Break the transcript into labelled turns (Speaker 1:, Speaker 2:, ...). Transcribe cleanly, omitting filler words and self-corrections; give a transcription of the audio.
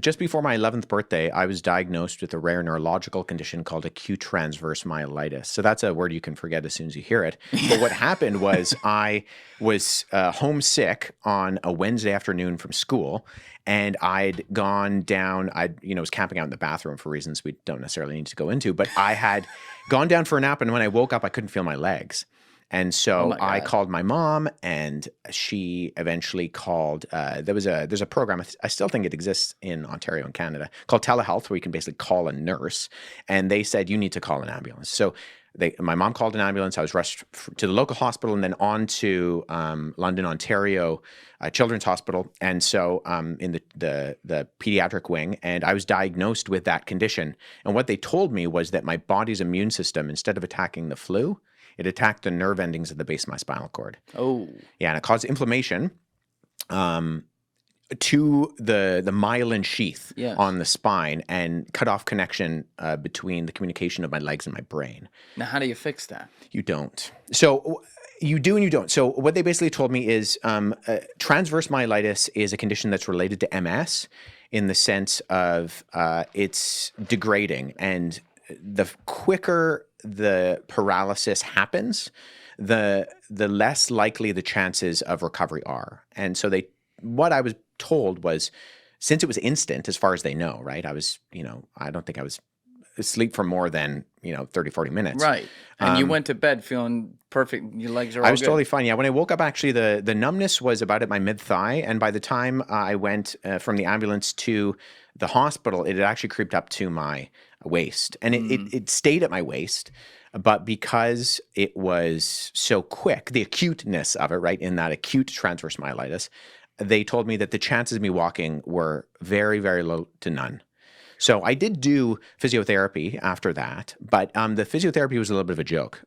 Speaker 1: just before my 11th birthday, I was diagnosed with a rare neurological condition called acute transverse myelitis. So that's a word you can forget as soon as you hear it. But what happened was I was homesick on a Wednesday afternoon from school, and I'd gone down. Was camping out in the bathroom for reasons we don't necessarily need to go into. But I had gone down for a nap, and when I woke up, I couldn't feel my legs. And
Speaker 2: Oh
Speaker 1: so
Speaker 2: my
Speaker 1: I
Speaker 2: God.
Speaker 1: called my mom, and she eventually called. There's a program. I still think it exists in Ontario and Canada called telehealth, where you can basically call a nurse, and they said you need to call an ambulance. So my mom called an ambulance. I was rushed to the local hospital and then on to London, Ontario Children's Hospital, and so in the pediatric wing, and I was diagnosed with that condition. And what they told me was that my body's immune system, instead of attacking the flu, it attacked the nerve endings at the base of my spinal cord.
Speaker 2: Oh,
Speaker 1: Yeah, and it caused inflammation to the myelin sheath
Speaker 2: yes.
Speaker 1: on the spine and cut off connection between the communication of my legs and my brain.
Speaker 2: Now, how do you fix that?
Speaker 1: You don't. So you do and you don't. So what they basically told me is transverse myelitis is a condition that's related to MS in the sense of it's degrading, and the quicker the paralysis happens, the less likely the chances of recovery are. And so what I was told was, since it was instant, as far as they know, right? I was, I don't think I was asleep for more than 30, 40 minutes.
Speaker 2: Right. And you went to bed feeling perfect. Your legs are all
Speaker 1: I was
Speaker 2: good.
Speaker 1: totally fine. Yeah, when I woke up, actually, the numbness was about at my mid-thigh, and by the time I went from the ambulance to the hospital, it had actually creeped up to my waist, and it stayed at my waist. But because it was so quick, the acuteness of it, right, in that acute transverse myelitis, they told me that the chances of me walking were very, very low to none. So I did do physiotherapy after that, but the physiotherapy was a little bit of a joke.